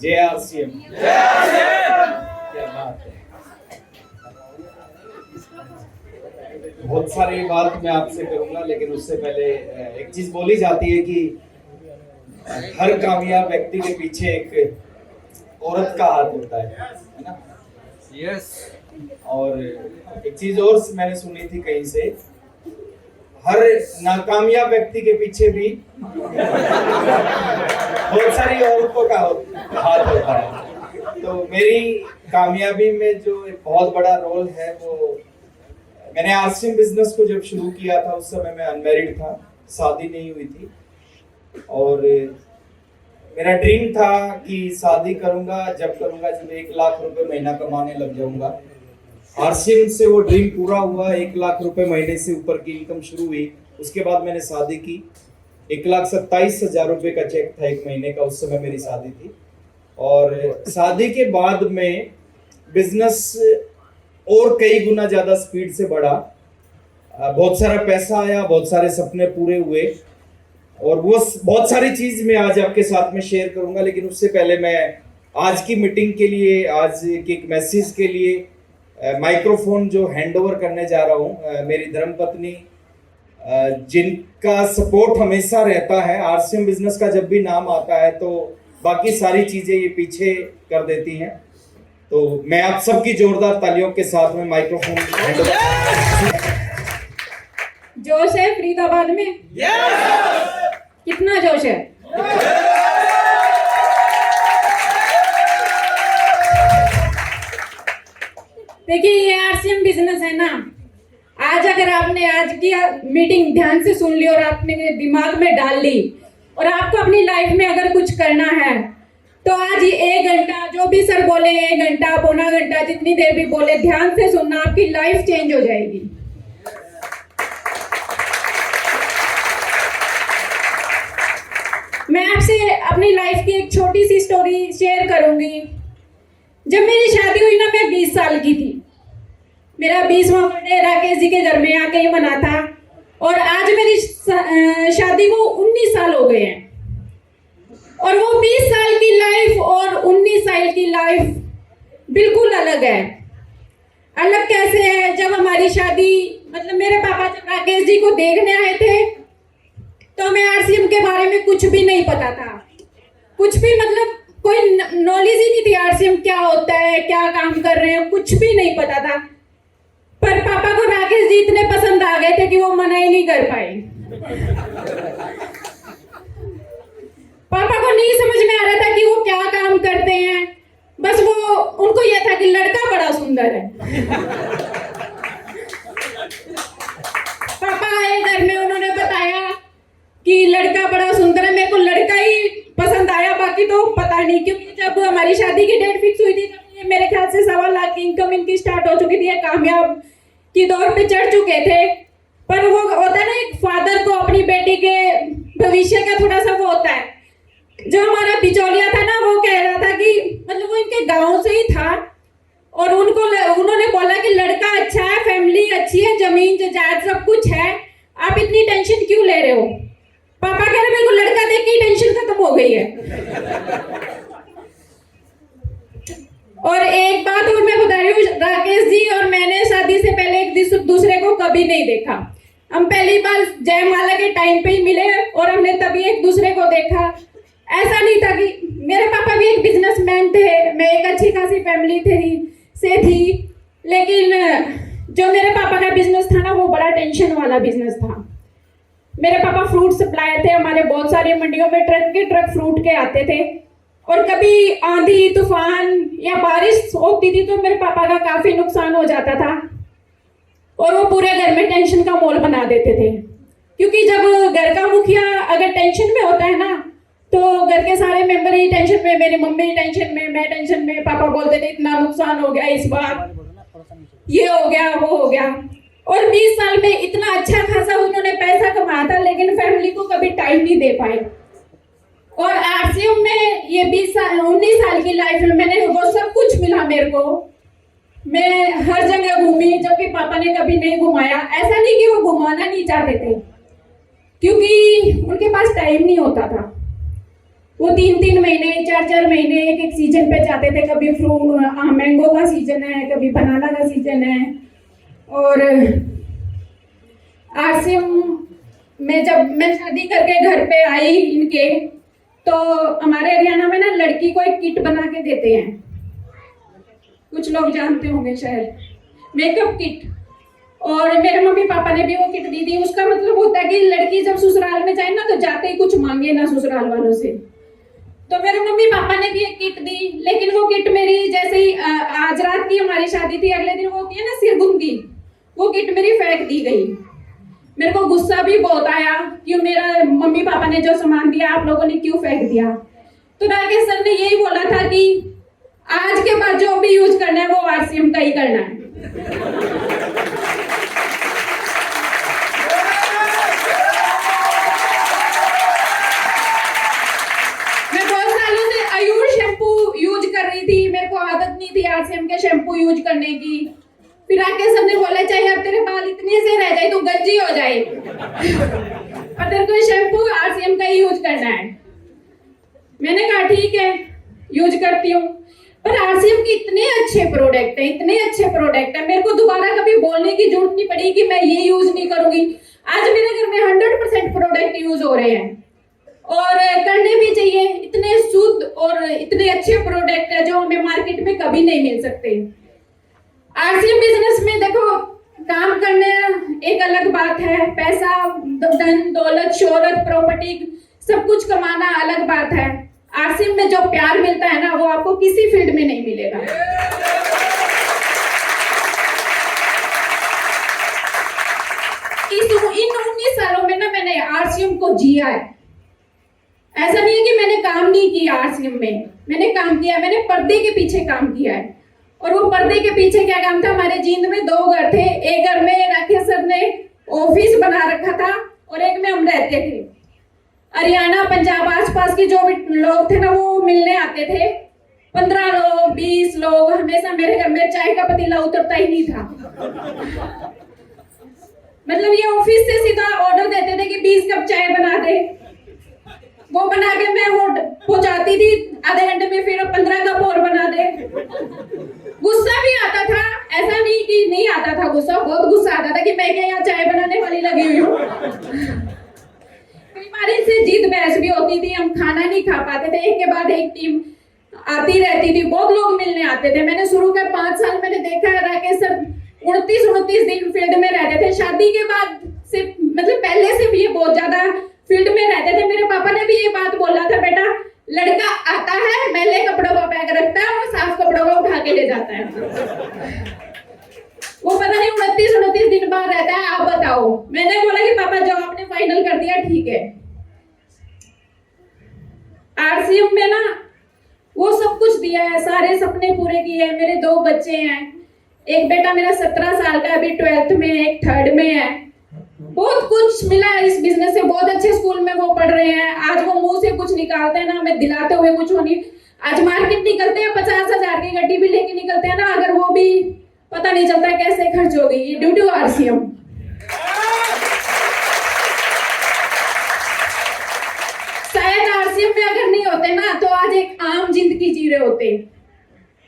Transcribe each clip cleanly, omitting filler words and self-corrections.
जय आरसीएम। क्या बात है। बहुत सारी बात मैं आपसे करूंगा, लेकिन उससे पहले एक चीज बोली जाती है कि हर कामयाब व्यक्ति के पीछे एक औरत का हाथ होता है ना। यस। और एक चीज और मैंने सुनी थी कहीं से, हर नाकामयाब व्यक्ति के पीछे भी बहुत सारी औरतों का हाथ होता है। तो मेरी कामयाबी में जो एक बहुत बड़ा रोल है वो, मैंने आरसीएम बिजनेस को जब शुरू किया था उस समय मैं अनमैरिड था, शादी नहीं हुई थी। और मेरा ड्रीम था कि शादी करूंगा जब 1 लाख रुपए महीना कमाने लग जाऊंगा। आरसीएम से वो ड्रीम पूरा हुआ। 1 लाख रुपए महीने से ऊपर की इनकम शुरू हुई। उसके बाद मैंने शादी की। 1,27,000 रुपए का चेक था 1 महीने का, उस समय मेरी शादी थी। और शादी के बाद में बिजनेस और कई गुना ज्यादा स्पीड से बढ़ा। बहुत सारा पैसा आया, बहुत सारे सपने पूरे हुए, और वो बहुत सारी चीज मैं आज आपके साथ में शेयर करूंगा। लेकिन उससे पहले मैं आज की मीटिंग के लिए, आज के एक मैसेज के लिए माइक्रोफोन जो हैंडओवर करने जा रहा हूं, मेरी धर्मपत्नी जिनका सपोर्ट हमेशा रहता है। आरसीएम बिजनेस का जब भी नाम आता है तो बाकी सारी चीजें ये पीछे कर देती हैं। तो मैं आप सबकी जोरदार तालियों के साथ में माइक्रोफोन हैंडओवर। जोश है फरीदाबाद में? कितना जोश है? देखिए, ये आरसीएम बिजनेस है ना। आज अगर आपने आज की मीटिंग ध्यान से सुन ली और आपने दिमाग में डाल ली, और आपको अपनी लाइफ में अगर कुछ करना है तो आज ये 1 घंटा जो भी सर बोले, 1 घंटा, पौना घंटा, जितनी देर भी बोले, ध्यान से सुनना, आपकी लाइफ चेंज हो जाएगी। मैं आपसे अपनी लाइफ की एक छोटी सी स्टोरी शेयर करूंगी। जब मेरी शादी हुई ना, मैं 20 साल की थी। मेरा 20वां बर्थडे राकेश जी के घर में आके ही मना था। और आज मेरी शादी को 19 साल हो गए हैं। और वो 20 साल की लाइफ और 19 साल की लाइफ बिल्कुल अलग है। अलग कैसे है? जब हमारी शादी, मतलब मेरे पापा जब राकेश जी को देखने आए थे तो हमें आरसीएम के बारे में कुछ भी नहीं पता था। कुछ भी, मतलब कोई नॉलेज ही नहीं थी आरसीएम क्या होता है, क्या काम कर रहे हैं, कुछ भी नहीं पता था। पर पापा को राकेश जी इतने पसंद आ गए थे कि वो मना ही नहीं कर पाए। पापा को नहीं समझ में आ रहा था कि वो क्या काम करते हैं, बस वो उनको यह था कि लड़का बड़ा सुंदर है। पापा आए घर में, उन्होंने बताया कि लड़का बड़ा सुंदर है। मेरे को लड़का ही पसंद आया, बाकी तो पता नहीं। क्योंकि जब हमारी शादी की डेट फिक्स हुई थी तब ये मेरे ख्याल से 1.25 लाख की इनकम इनकी स्टार्ट हो चुकी थी, ये कामयाब की दौर पे चढ़ चुके थे। पर वो होता है ना, एक फादर को अपनी बेटी के भविष्य का थोड़ा सा वो होता है। जो हमारा बिचौलिया था ना, वो कह रहा था कि, मतलब वो इनके गाँव से ही था, और उन्होंने बोला कि लड़का अच्छा है, फैमिली अच्छी है, जमीन जायदाद सब कुछ है, आप इतनी टेंशन क्यों ले रहे हो? पापा कह रहे मेरे को लड़का देख के टेंशन खत्म हो गई है। और एक बात और मैं बता रही हूँ, राकेश जी और मैंने शादी से पहले एक दूसरे को कभी नहीं देखा। हम पहली बार जयमाला के टाइम पे ही मिले और हमने तभी एक दूसरे को देखा। ऐसा नहीं था कि, मेरे पापा भी एक बिजनेसमैन थे, मैं एक अच्छी खासी फैमिली थी, लेकिन जो मेरे पापा का बिजनेस था ना, वो बड़ा टेंशन वाला बिजनेस था। मेरे पापा फ्रूट सप्लायर थे। हमारे बहुत सारी मंडियों में ट्रक के ट्रक फ्रूट के आते थे, और कभी आंधी तूफान या बारिश होती थी तो मेरे पापा का काफी नुकसान हो जाता था, और वो पूरे घर में टेंशन का माहौल बना देते थे। क्योंकि जब घर का मुखिया अगर टेंशन में होता है ना, तो घर के सारे मेंबर ही टेंशन में, मेरी मम्मी टेंशन में, मैं टेंशन में। पापा बोलते थे इतना नुकसान हो गया इस बार, ये हो गया, वो हो गया। और 20 साल में इतना अच्छा खासा उन्होंने पैसा कमाया था, लेकिन फैमिली को कभी टाइम नहीं दे पाए। और आरसीएम में ये 19 साल की लाइफ में मैंने वो सब कुछ मिला मेरे को। मैं हर जगह घूमी, जबकि पापा ने कभी नहीं घुमाया। ऐसा नहीं कि वो घुमाना नहीं चाहते थे, क्योंकि उनके पास टाइम नहीं होता था। वो 3-3 महीने 4-4 महीने एक एक सीजन पे जाते थे। कभी मैंगो का सीजन है, कभी बनाना का सीजन है। और आरसीएम में जब मैं शादी करके घर पे आई इनके, तो हमारे हरियाणा में ना लड़की को एक किट बना के देते हैं, कुछ लोग जानते होंगे शायद, मेकअप किट। और मेरे मम्मी पापा ने भी वो किट दी थी। उसका मतलब होता है कि लड़की जब ससुराल में जाए ना तो जाते ही कुछ मांगे ना ससुराल वालों से। तो मेरे मम्मी पापा ने भी एक किट दी, लेकिन वो किट मेरी जैसे ही आज रात की हमारी शादी थी, अगले दिन वो होती है ना सिरगुंदी, वो किट मेरी फेंक दी गई। मेरे को गुस्सा भी बहुत आया कि मेरा मम्मी पापा ने जो सामान दिया आप लोगों ने क्यों फेंक दिया। तो राकेश सर ने यही बोला था कि आज के बाद जो भी यूज करना है वो आरसीएम का ही करना है। मैं बहुत सालों से आयुष शैम्पू यूज कर रही थी, मेरे को आदत नहीं थी आरसीएम के शैम्पू यूज करने की। फिर राकेश सर ने बोला चाहे अब तेरे बाल इतने से रह जाए तो गंजी हो जाए पर तेरे को शैम्पू आरसीएम का ही यूज करना है। मैंने कहा ठीक है, यूज करती हूँ। पर आरसीएम के इतने अच्छे प्रोडक्ट है, इतने अच्छे प्रोडक्ट है, मेरे को दोबारा कभी बोलने की जरूरत नहीं पड़ी कि मैं ये यूज नहीं करूंगी। आज मेरे घर में 100% प्रोडक्ट यूज हो रहे हैं और करने भी चाहिए। इतने शुद्ध और इतने अच्छे प्रोडक्ट है जो हमें मार्केट में कभी नहीं मिल सकते। आरसीएम बिजनेस में देखो, काम करने एक अलग बात है, पैसा धन दौलत शोहरत प्रॉपर्टी सब कुछ कमाना अलग बात है। आरसीएम में जो प्यार मिलता है ना वो आपको किसी फील्ड में नहीं मिलेगा। इन 19 सालों में ना मैंने आरसीएम को जिया है। ऐसा नहीं है कि मैंने काम नहीं किया आरसीएम में, मैंने काम किया, मैंने पर्दे के पीछे काम किया है। और वो पर्दे के पीछे क्या काम था, हमारे जींद में 2 घर थे। एक घर में राकेश सर ने ऑफिस बना रखा था और एक में हम रहते थे। हरियाणा पंजाब आसपास के जो भी लोग थे ना वो मिलने आते थे, 15 लोग 20 लोग। हमेशा मेरे घर में चाय का पतीला उतरता ही नहीं था। मतलब ये ऑफिस से सीधा ऑर्डर देते थे कि 20 कप चाय बना दे, वो बना के मैं वो पहुंचाती थी आधे घंटे में, फिर 15 कप और बना दे। गुस्सा भी आता था, ऐसा नहीं कि नहीं आता था गुस्सा, बहुत गुस्सा आता था कि मैं क्या यहाँ चाय बनाने वाली लगी हुई हूँ। कई बार इससे जीत बहस भी होती थी, हम खाना नहीं खा पाते थे। एक के बाद एक टीम आती रहती थी, बहुत लोग मिलने आते थे। मैंने शुरू के 5 साल मैंने देखा है राकेश सर 29 दिन फील्ड में रहते थे। शादी के बाद से मतलब पहले से भी ये बहुत ज्यादा फील्ड में रहते थे। मेरे पापा ने भी ये बात बोला था, बेटा लड़का आता है मैले कपड़ों को बैग रखता है और साफ कपड़ों को उठा के ले जाता है। वो पता नहीं 29 दिन बाद रहता है। आप बताओ। मैंने बोला कि पापा जो आपने फाइनल कर दिया ठीक है। आरसीएम में ना वो सब कुछ दिया है, सारे सपने पूरे किए हैं। मेरे 2 बच्चे हैं, एक बेटा मेरा 17 साल का अभी 12th में, एक 3rd में है। बहुत कुछ मिला है इस बिजनेस से, बहुत अच्छे स्कूल में वो पढ़ रहे हैं। आज वो मुंह से कुछ निकालते हैं ना, हमें दिलाते हुए कुछ होनी। आज मार्केट निकलते हैं 50,000 की गड्डी भी लेके निकलते हैं ना, अगर वो भी पता नहीं चलता कैसे खर्च हो गई ड्यू टू आरसीएम। शायद आरसीएम में अगर नहीं होते ना तो आज एक आम जिंदगी जी रहे होते।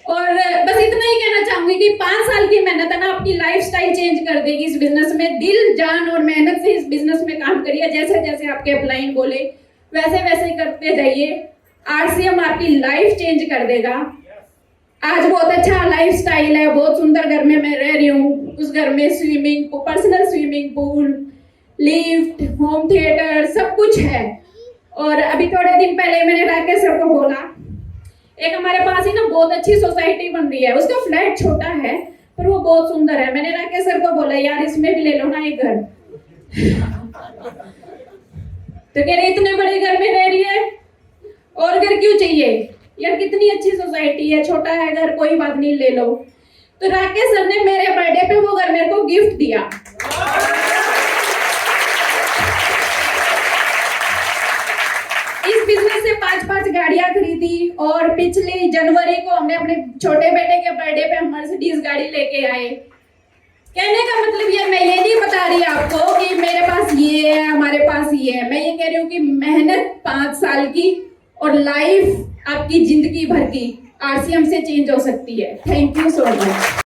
और बस इतना ही कहना चाहूंगी कि 5 साल की मेहनत है ना अपनी लाइफस्टाइल चेंज कर देगी इस बिजनेस में। दिल जान और मेहनत से इस बिजनेस में काम करिए। जैसे जैसे आपके अपलाइन बोले वैसे वैसे करते जाइए, आरसीएम आपकी लाइफ चेंज कर देगा। आज बहुत अच्छा लाइफस्टाइल है, बहुत सुंदर घर में मैं रह रही हूँ। उस घर में swimming pool, personal swimming pool, lift, home theatre सब कुछ है। और अभी थोड़े दिन पहले मैंने राकेश सर को बोला, एक हमारे पास ही ना बहुत अच्छी सोसाइटी बन रही है, उसका फ्लैट छोटा है पर वो बहुत सुंदर है। मैंने राकेश सर को बोला यार इसमें भी ले लो ना एक घर। तो कह रहे इतने बड़े घर में रह रही है और घर क्यों चाहिए यार, कितनी अच्छी सोसाइटी है, छोटा है घर, कोई बात नहीं ले लो। तो राकेश सर ने मेरे बर्थडे पे वो घर मेरे को गिफ्ट दिया। इस बिजनेस से 5 गाड़ियां खरीदी और पिछले जनवरी को हमने अपने छोटे बेटे के बर्थडे पे हम मर्सिडीज गाड़ी लेके आए। कहने का मतलब ये, मैं ये नहीं बता रही आपको कि मेरे पास ये है हमारे पास ये है, मैं ये कह रही हूँ कि मेहनत 5 साल की और लाइफ आपकी जिंदगी भर की आरसीएम से चेंज हो सकती है। Thank you so much.